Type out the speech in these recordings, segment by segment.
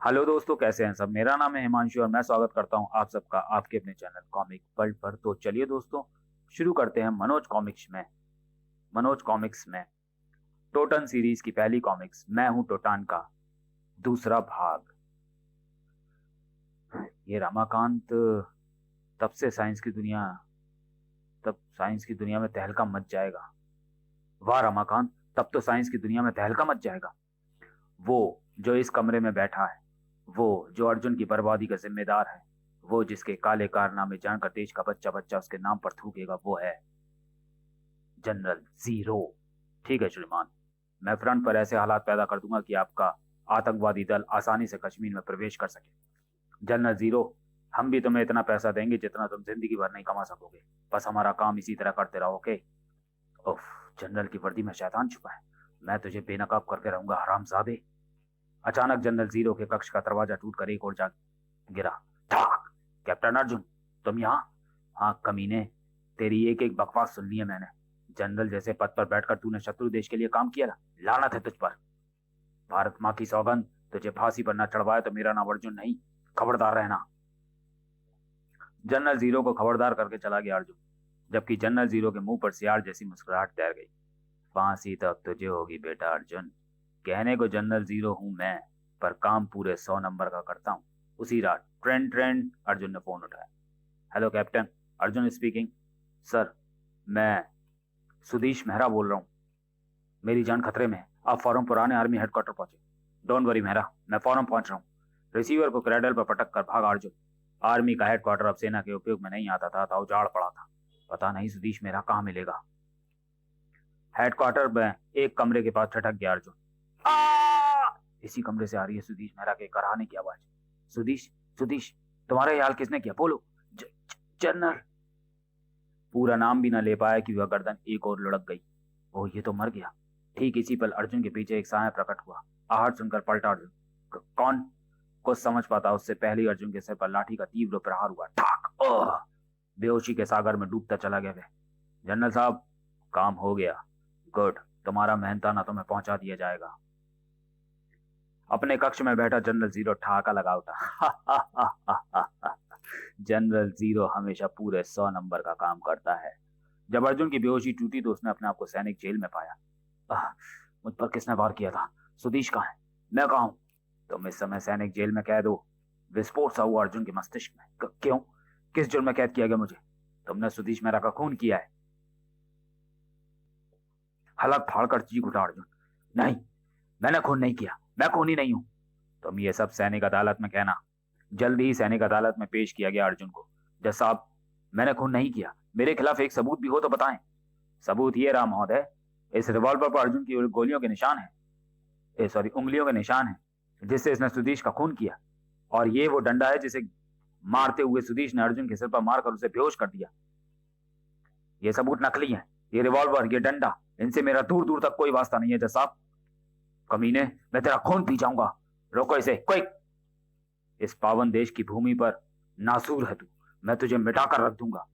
Hello दोस्तों, कैसे हैं सब। मेरा नाम है हिमांशु और मैं स्वागत करता हूं आप सबका आपके अपने चैनल कॉमिक वर्ल्ड पर। तो चलिए दोस्तों, शुरू करते हैं मनोज कॉमिक्स में टोटन सीरीज की पहली कॉमिक्स मैं हूं टोटान का दूसरा भाग। ये रमाकांत, तब से साइंस की दुनिया तब साइंस की दुनिया में तहलका मच जाएगा। वाह रमाकांत, तब तो साइंस की दुनिया में तहलका मच जाएगा। वो जो इस कमरे में बैठा है, वो जो अर्जुन की बर्बादी का जिम्मेदार है, वो जिसके काले कारनामे जानकर देश का बच्चा बच्चा उसके नाम पर थूकेगा, वो है जनरल जीरो। ठीक है श्रीमान, मैं फ्रंट पर ऐसे हालात पैदा कर दूंगा कि आपका आतंकवादी दल आसानी से कश्मीर में प्रवेश कर सके। जनरल जीरो, हम भी तुम्हें इतना पैसा देंगे जितना तुम जिंदगी भर नहीं कमा सकोगे। बस हमारा काम इसी तरह करते रहो, ओके। उफ, जनरल की वर्दी में शैतान छुपा है। मैं तुझे बेनकाब करके रहूंगा हरामजादे। अचानक जनरल जीरो के कक्ष का दरवाजा टूटकर एक ओर जा गिरा। ठाक! कैप्टन अर्जुन, तुम यहाँ? हाँ कमीने, तेरी एक एक बकवास सुन ली है मैंने। जनरल जैसे पद पर बैठकर तूने शत्रु देश के लिए काम किया ना, लानत है तुझ पर। भारत माँ की सौगंध, तुझे फांसी पर न चढ़वाए तो मेरा नाम अर्जुन नहीं। खबरदार रहना। जनरल जीरो को खबरदार करके चला गया अर्जुन, जबकि जनरल जीरो के मुंह पर सियार जैसी मुस्कुराहट तैर गई। फांसी तो अब तुझे होगी बेटा अर्जुन। कहने को जनरल जीरो हूं मैं, पर काम पूरे 100 नंबर का करता हूं। उसी रात ट्रेंड ट्रेंड अर्जुन ने फोन उठाया। Hello captain, Arjun speaking. Sir, मैं सुधीश मेहरा बोल रहा हूँ। मेरी जान खतरे में है, आप फौरन पुराने आर्मी हेडक्वार्टर पहुंचे। डोंट वरी मेहरा, मैं फौरन पहुंच रहा हूँ। रिसीवर को क्रेडल पर पटक कर भागा अर्जुन। आर्मी का हेडक्वार्टर अब सेना के उपयोग में नहीं आता था, उजाड़ पड़ा था। पता नहीं सुधीश मेहरा कहाँ मिलेगा। हेडक्वार्टर में एक कमरे के पास ठटक गया अर्जुन। इसी कमरे से आ रही है सुधीश मेहरा के कराहने की आवाज। सुधीश, सुधीश, तुम्हारा ये हाल किसने किया, बोलो। जनरल। पूरा नाम भी न ले पाया कि वह गर्दन एक और लुढ़क गई। ओह, ये तो मर गया। ठीक इसी पल अर्जुन के पीछे एक साया प्रकट हुआ। आहट सुनकर पलटा अर्जुन। कौन? कुछ समझ पाता उससे पहले ही अर्जुन के सिर पर लाठी का तीव्र प्रहार हुआ। ठाक! ओह! बेहोशी के सागर में डूबता चला गया वह। जनरल साहब, काम हो गया। गुड, तुम्हारा मेहनताना तुम्हें पहुंचा दिया जाएगा। अपने कक्ष में बैठा जनरल जीरो ठहाका लगा उठा। जनरल जीरो हमेशा पूरे 100 नंबर का काम करता है। जब अर्जुन की बेहोशी टूटी तो उसने अपने आप को सैनिक जेल में पाया। मुझ पर किसने वार किया था? सुधीश कहाँ है? मैं कहाँ हूं? तुम इस समय सैनिक जेल में कैद हो। विस्फोट सा हुआ अर्जुन के मस्तिष्क में। क्यों? किस जुर्म में कैद किया गया मुझे? तुमने सुधीश मेहरा का खून किया है। हलक फाड़कर चीख उठा अर्जुन। नहीं, मैंने खून नहीं किया, मैं खूनी नहीं हूं। तुम ये सब सैनिक अदालत में कहना। जल्दी ही सैनिक अदालत में पेश किया गया अर्जुन को। जज साहब, मैंने खून नहीं किया, मेरे खिलाफ एक सबूत भी हो तो बताएं। सबूत ये रहा महोदय, इस रिवॉल्वर पर अर्जुन की गोलियों के निशान है, सॉरी उंगलियों के निशान है, जिससे इसने सुधीश का खून किया। और ये वो डंडा है जिसे मारते हुए सुधीश ने अर्जुन के सिर पर मारकर उसे बेहोश कर दिया। ये सबूत नकली है। ये रिवॉल्वर, ये डंडा, इनसे मेरा दूर दूर तक कोई वास्ता नहीं है जज साहब। कमीने, मैं तेरा खून पी जाऊंगा। रोको इसे, क्विक। इस पावन देश की भूमि पर नासूर है तू, मैं तुझे मिटाकर रख दूंगा।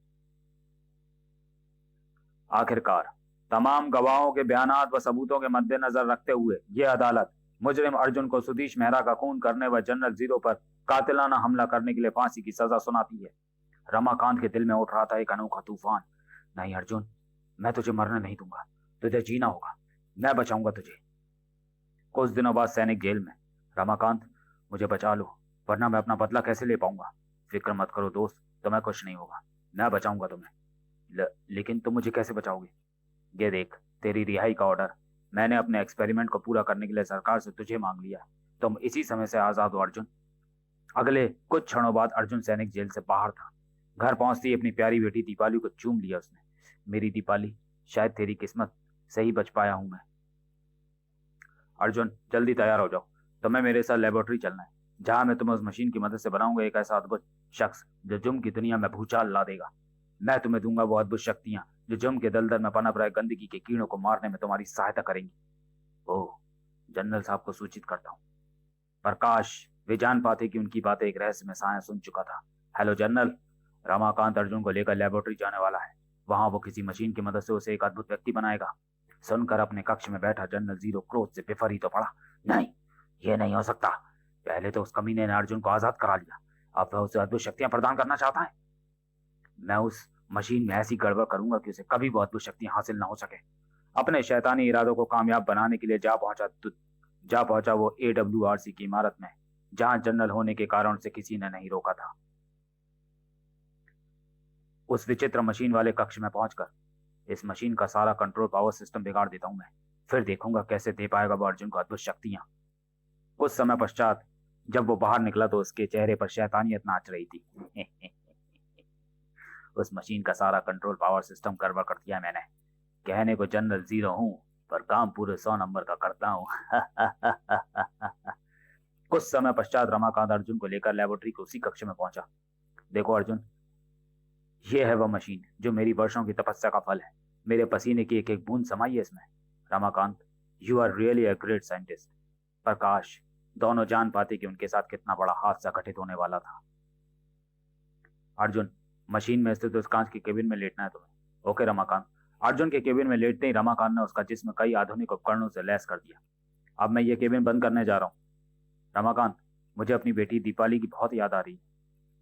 आखिरकार तमाम गवाहों के बयानात व सबूतों के मद्देनजर रखते हुए यह अदालत मुजरिम अर्जुन को सुधीश मेहरा का खून करने व जनरल जीरो पर कातिलाना हमला करने के लिए फांसी की सजा सुनाती है। रमाकांत के दिल में उठ रहा था एक अनोखा तूफान। नहीं अर्जुन, मैं तुझे मरने नहीं दूंगा, तुझे जीना होगा, मैं बचाऊंगा तुझे। कुछ दिनों बाद सैनिक जेल में। रमाकांत, मुझे बचा लो, वरना मैं अपना बदला कैसे ले पाऊंगा। फिक्र मत करो दोस्त, तुम्हें कुछ नहीं होगा, मैं बचाऊंगा तुम्हें। लेकिन तुम मुझे कैसे बचाओगे? ये देख, तेरी रिहाई का ऑर्डर। मैंने अपने एक्सपेरिमेंट को पूरा करने के लिए सरकार से तुझे मांग लिया। तुम इसी समय से आजाद हो अर्जुन। अगले कुछ क्षणों बाद अर्जुन सैनिक जेल से बाहर था। घर पहुंचते ही अपनी प्यारी बेटी दीपाली को चूम लिया उसने। मेरी दीपाली, शायद तेरी किस्मत से ही बच पाया हूं मैं। अर्जुन, जल्दी तैयार हो जाओ, तुम्हें मेरे साथ लेबोरेटरी चलना है, जहां मैं तुम्हें उस मशीन की मदद से बनाऊंगा एक ऐसा अद्भुत शख्स जो जुर्म की दुनिया में भूचाल ला देगा। मैं तुम्हें दूंगा वो अद्भुत शक्तियां जो जुर्म के दलदल में पनप रहे गंदगी के कीड़ों को मारने में तुम्हारी सहायता करेंगी। ओह, जनरल साहब को सूचित करता हूँ, प्रकाश वे जान पाते कि उनकी बातें एक रहस्य में साया सुन चुका था। हेलो जनरल, रमाकांत अर्जुन को लेकर लेबोरेटरी जाने वाला है। वहां वो किसी मशीन की मदद से उसे एक अद्भुत व्यक्ति बनाएगा। सुनकर अपने कक्ष में बैठा जनरल जीरो क्रोध से विफर ही तो पड़ा। नहीं, ये नहीं हो सकता। पहले तो उस कमीने ने अर्जुन को आजाद करा लिया, अब वह उसे अद्भुत शक्तियां प्रदान करना चाहता है। मैं उस मशीन में ऐसी गड़बड़ करूंगा कि उसे कभी वो अद्भुत शक्तियां हासिल ना हो सके। अपने शैतानी इरादों को कामयाब बनाने के लिए जा पहुंचा वो AWRC की इमारत में, जहां जनरल होने के कारण उसे किसी ने नहीं रोका था। उस विचित्र मशीन वाले कक्ष में पहुंचकर इस मशीन का सारा कंट्रोल पावर सिस्टम बिगाड़ देता हूं मैं, फिर देखूंगा कैसे दे पाएगा वो अर्जुन को अद्भुत शक्तियां। कुछ समय पश्चात जब वो बाहर निकला तो उसके चेहरे पर शैतानियत नाच रही थी। उस मशीन का सारा कंट्रोल पावर सिस्टम गड़बड़ कर दिया मैंने। कहने को जनरल 0 हूं, पर काम पूरे 100 नंबर का करता हूं। कुछ समय पश्चात रमाकांत अर्जुन को लेकर लेबोरेटरी के उसी कक्ष में पहुंचा। देखो अर्जुन, ये है वह मशीन जो मेरी वर्षों की तपस्या का फल है। मेरे पसीने की एक एक बूंद समाई है इसमें। Ramakant, you are really a great scientist. प्रकाश दोनों जान पाते कि उनके साथ कितना बड़ा हादसा घटित होने वाला था। अर्जुन, मशीन में स्थित उस कांच के केबिन में लेटना है तुम्हें। ओके रमाकांत। अर्जुन के केबिन में लेटते ही रमाकांत ने उसका जिस्म कई आधुनिक उपकरणों से लैस कर दिया। अब मैं ये केबिन बंद करने जा रहा हूँ। रमाकांत, मुझे अपनी बेटी दीपाली की बहुत याद आ रही है।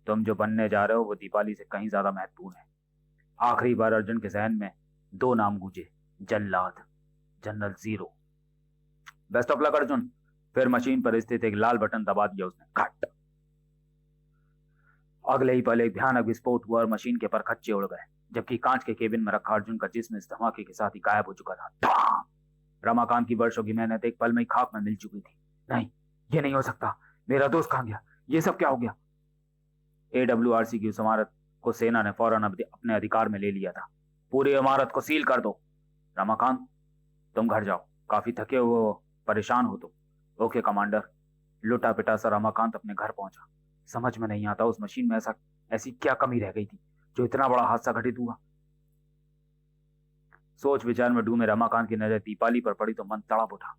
तुम जो बनने जा रहे हो वो दीपाली से कहीं ज्यादा महत्वपूर्ण है। आखिरी बार अर्जुन के जहन में 2 नाम गूंजे, जल्लाद, general 0। Best of luck Arjun. फिर मशीन पर स्थित एक लाल बटन दबा दिया उसने। घट। अगले ही पल एक भयानक विस्फोट हुआ और मशीन के परखच्चे उड़ गए, जबकि कांच के केबिन में रखा अर्जुन का जिस्म इस धमाके के साथ ही गायब हो चुका था। रमाकांत की वर्षों की मेहनत एक पल में ही खाक में मिल चुकी थी। नहीं, ये नहीं हो सकता। मेरा दोस्त कहां गया? ये सब क्या हो गया? AWRC की उस इमारत को सेना ने फौरन अपने अधिकार में ले लिया था। पूरी इमारत को सील कर दो। रमाकांत, तुम घर जाओ, काफी थके हुए हो, परेशान हो तुम। Okay commander. लुटा पिटा सा रमाकांत अपने घर पहुंचा। समझ में नहीं आता उस मशीन में ऐसी क्या कमी रह गई थी जो इतना बड़ा हादसा घटित हुआ। सोच विचार में डूबे रमाकांत की नजर दीपाली पर पड़ी तो मन तड़प उठा।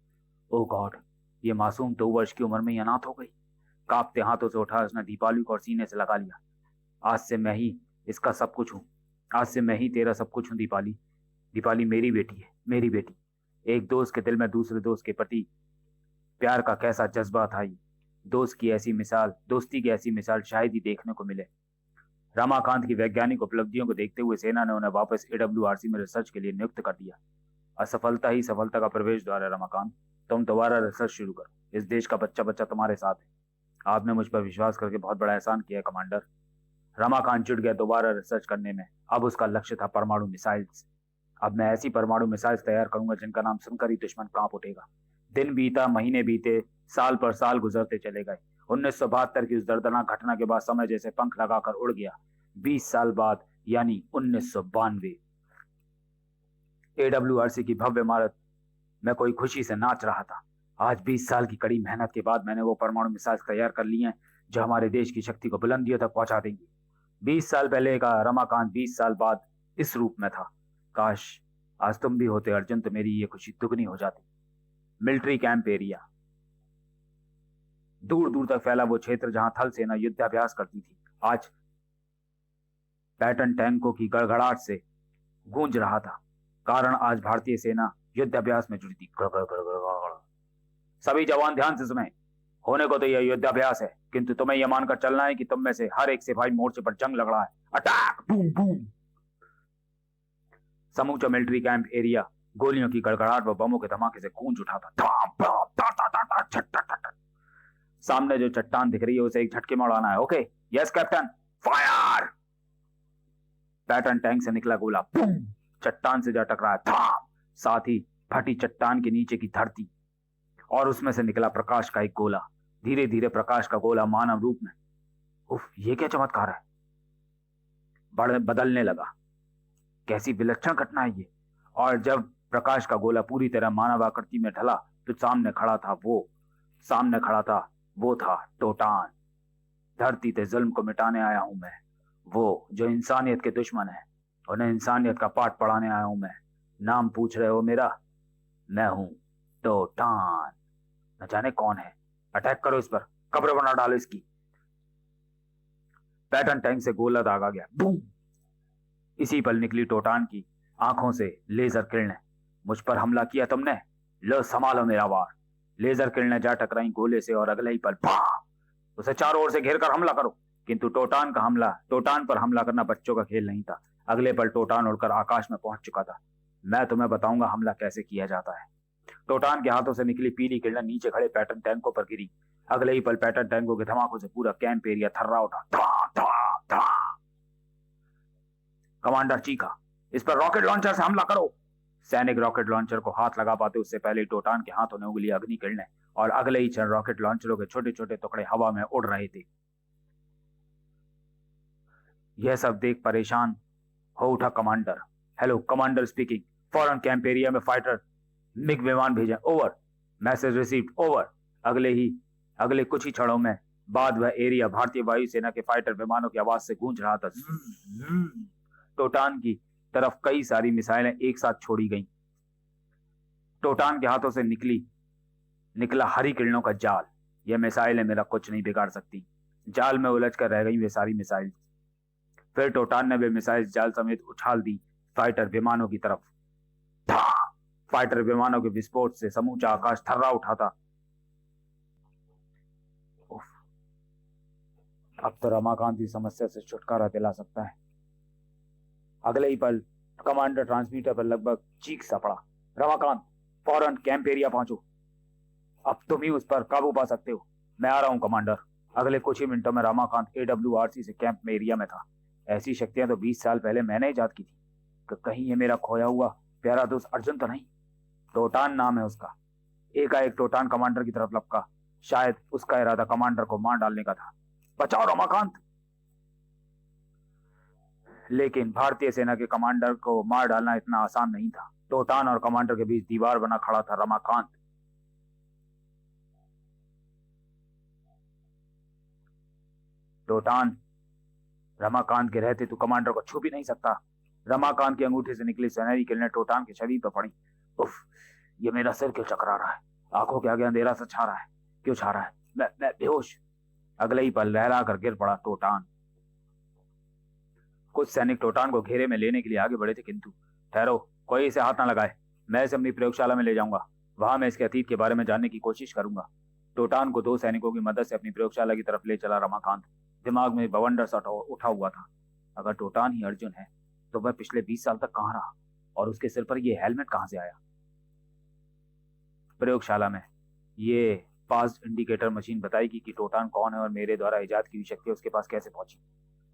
ओह गॉड, ये मासूम 2 वर्ष की उम्र में ही अनाथ हो गई। कांपते हाथों से उठा उसने दीपाली को और सीने से लगा लिया। आज से मैं ही इसका सब कुछ हूं। आज से मैं ही तेरा सब कुछ हूं दीपाली। दीपाली मेरी बेटी है, मेरी बेटी। एक दोस्त के दिल में दूसरे दोस्त के प्रति प्यार का कैसा जज्बा था। दोस्ती की ऐसी मिसाल शायद ही देखने को मिले। रमाकांत की वैज्ञानिक उपलब्धियों को देखते हुए सेना ने उन्हें वापस AWRC में रिसर्च के लिए नियुक्त कर दिया। असफलता ही सफलता का प्रवेश द्वार है रमाकांत। तुम दोबारा रिसर्च शुरू करो। इस देश का बच्चा बच्चा तुम्हारे साथ है। आपने मुझ पर विश्वास करके बहुत बड़ा एहसान किया है कमांडर। रमाकांत जुट गया दोबारा रिसर्च करने में। अब उसका लक्ष्य था परमाणु मिसाइल्स। अब मैं ऐसी परमाणु मिसाइल्स तैयार करूंगा जिनका नाम सुनकर ही दुश्मन कांप उठेगा। दिन बीता, महीने बीते, साल पर साल गुजरते चले गए। 1972 की उस दर्दनाक घटना के बाद समय जैसे पंख लगाकर उड़ गया। 20 साल बाद यानी 1992 AWRC की भव्य इमारत में कोई खुशी से नाच रहा था। आज 20 साल की कड़ी मेहनत के बाद मैंने वो परमाणु मिसाइल तैयार कर ली हैं जो हमारे देश की शक्ति को बुलंदियों तक पहुंचा देंगी। 20 साल पहले का रमाकांत 20 साल बाद इस रूप में था। काश आज तुम भी होते अर्जुन, तो मेरी ये खुशी दुगनी हो जाती। Military camp area. दूर दूर तक फैला वो क्षेत्र जहां थल सेना युद्धाभ्यास करती थी, आज पैटर्न टैंकों की गड़गड़ाहट से गूंज रहा था। कारण आज भारतीय सेना युद्धाभ्यास में जुटी थी। सभी जवान ध्यान से सुने। होने को तो यह युद्धाभ्यास है, किंतु तुम्हें यह मानकर चलना है कि तुम में से हर एक सिपाही मोर्चे पर जंग लग रहा है। अटैक! Boom boom. समूचा मिलिट्री कैंप एरिया गोलियों की गड़गड़ाहट व बमों के धमाके से गूंज उठा था। सामने जो चट्टान दिख रही है उसे एक झटके में उड़ाना है। Okay, yes captain. Fire! Patton tank से निकला गोला बूम, चट्टान से जा टकराया। धाम! साथ ही फटी चट्टान के नीचे की धरती और उसमें से निकला प्रकाश का एक गोला। धीरे धीरे प्रकाश का गोला मानव रूप में, उफ, ये क्या चमत्कार है, बदलने लगा। कैसी विलक्षण घटना है ये। और जब प्रकाश का गोला पूरी तरह मानव आकृति में ढला तो सामने खड़ा था वो था टोटान। धरती ते जुल्म को मिटाने आया हूं मैं, वो जो इंसानियत के दुश्मन है। उन्हें इंसानियत का पाठ पढ़ाने आया हूं मैं। नाम पूछ रहे हो मेरा? मैं हूं टोटान। न जाने कौन है। अटैक करो इस पर, कब्र बना डालो इसकी। पैटर्न टैंक से गोला दागा गया। बूम! इसी पल निकली टोटान की आंखों से लेजर किरणें। मुझ पर हमला किया तुमने, लो संभालो मेरा वार। लेजर किरणें जा टकराई गोले से और अगले ही पल उसे चारों ओर से घेर कर हमला करो। किंतु टोटान पर हमला करना बच्चों का खेल नहीं था। अगले पल टोटान उड़कर आकाश में पहुंच चुका था। मैं तुम्हें बताऊंगा हमला कैसे किया जाता है। टोटान के हाथों से निकली पीली किरणें नीचे खड़े पैटर्न टैंकों पर गिरी। अगले ही पल पैटर्न टैंकों के धमाकों से पूरा कैंप एरिया थर्रा उठा। धा, धा, धा। कमांडर चीखा, इस पर रॉकेट लॉन्चर से हमला करो। सैनिक रॉकेट लॉन्चर को हाथ लगा पाते उससे पहले टोटान के हाथों ने उंगली अग्नि किरणें और अगले ही क्षण रॉकेट लॉन्चरों के छोटे छोटे टुकड़े हवा में उड़ रहे थे। यह सब देख परेशान हो उठा कमांडर। Hello, commander speaking. फौरन कैंप एरिया में फाइटर मिग विमान भेजें। ओवर। Message received. ओवर। अगले कुछ ही क्षणों में बाद वह एरिया भारतीय वायुसेना के फाइटर विमानों की आवाज से गूंज रहा था। टोटान की तरफ कई सारी मिसाइलें एक साथ छोड़ी गईं। टोटान के हाथों से निकला हरी किरणों का जाल। यह मिसाइलें मेरा कुछ नहीं बिगाड़ सकती। जाल में उलझ कर रह गई वे सारी मिसाइल। फिर टोटान ने वे मिसाइल जाल समेत उछाल दी फाइटर विमानों की तरफ। फाइटर विमानों के विस्फोट से समूचा आकाश थर्रा उठा था। अब तो रमाकांत इस समस्या से छुटकारा दिला सकता है। अगले ही पल कमांडर ट्रांसमीटर पर लगभग चीख सा पड़ा। रमाकांत, फौरन कैंप एरिया पहुंचो। अब तुम ही उस पर काबू पा सकते हो। मैं आ रहा हूं कमांडर। अगले कुछ ही मिनटों में रमाकांत AWRC से कैंप में एरिया में था। ऐसी शक्तियां तो 20 साल पहले मैंने इजाद की थी। कहीं ये मेरा खोया हुआ प्यारा दोस्त अर्जुन तो नहीं? टोटान नाम है उसका। एकाएक टोटान कमांडर की तरफ लपका। शायद उसका इरादा कमांडर को मार डालने का था। बचाओ रमाकांत। लेकिन भारतीय सेना के कमांडर को मार डालना इतना आसान नहीं था। टोटान और कमांडर के बीच दीवार बना खड़ा था रमाकांत। टोटान, रमाकांत के रहते तू कमांडर को छू भी नहीं सकता। रमाकांत की अंगूठे से निकली सुनहरी किरणें टोटान के शरीर पर पड़ी। उफ, ये मेरा सिर क्यों चकरा रहा है? आंखों के आगे अंधेरा सा छा रहा है। क्यों छा रहा है? मैं बेहोश। अगले ही पल लहरा कर गिर पड़ा टोटान। कुछ सैनिक टोटान को घेरे में लेने के लिए आगे बढ़े थे, किंतु ठहरो, कोई इसे हाथ ना लगाए। मैं इसे अपनी प्रयोगशाला में ले जाऊंगा। वहां मैं इसके अतीत के बारे में जानने की कोशिश करूंगा। टोटान को 2 सैनिकों की मदद से अपनी प्रयोगशाला की तरफ ले चला रमाकांत। दिमाग में बवंडर सा उठा हुआ था। अगर टोटान ही अर्जुन है तो वह पिछले 20 साल तक कहां रहा और उसके सिर पर यह हेलमेट कहां से आया? प्रयोगशाला में ये पास्ट इंडिकेटर मशीन बताएगी कि टोटान कौन है और मेरे द्वारा इजाद की हुई शक्ति उसके पास कैसे पहुंची।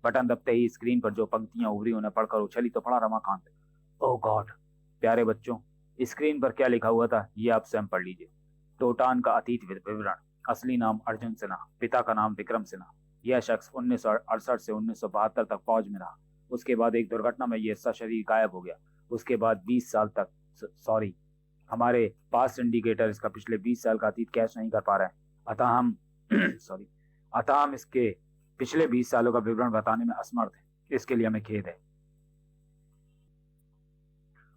बटन दबते ही स्क्रीन पर जो पंक्तियां उभरी उन्हें पढ़कर उछली तो पड़ा रमाकांत। ओह गॉड! प्यारे बच्चों, स्क्रीन पर क्या लिखा हुआ था ये आप स्वयं पढ़ लीजिए। टोटान का अतीत विवरण। असली नाम अर्जुन सिन्हा, पिता का नाम विक्रम सिन्हा। यह शख्स 1968 से 1972 तक फौज में रहा। उसके बाद एक दुर्घटना में यह शरीर गायब हो गया। उसके बाद 20 साल तक सॉरी, हमारे पास्ट इंडिकेटर इसका पिछले 20 साल का अतीत कैच नहीं कर पा रहे हैं। अतः हम इसके पिछले 20 सालों का विवरण बताने में असमर्थ हैं। इसके लिए हमें खेद है।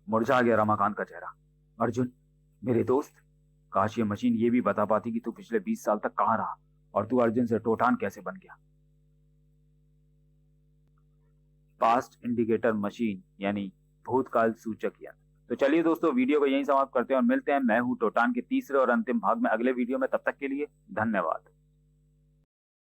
मुरझा गया रमाकांत का चेहरा। अर्जुन, मेरे दोस्त, काश ये मशीन ये भी बता पाती कि तू पिछले 20 साल तक कहां रहा और तू अर्जुन से टोटान कैसे बन गया। पास्ट इंडिकेटर मशीन यानी भूतकाल सूचक यंत्र। तो चलिए दोस्तों, वीडियो को यहीं समाप्त करते हैं और मिलते हैं मैं हूं टोटान के तीसरे और अंतिम भाग में अगले वीडियो में। तब तक के लिए धन्यवाद।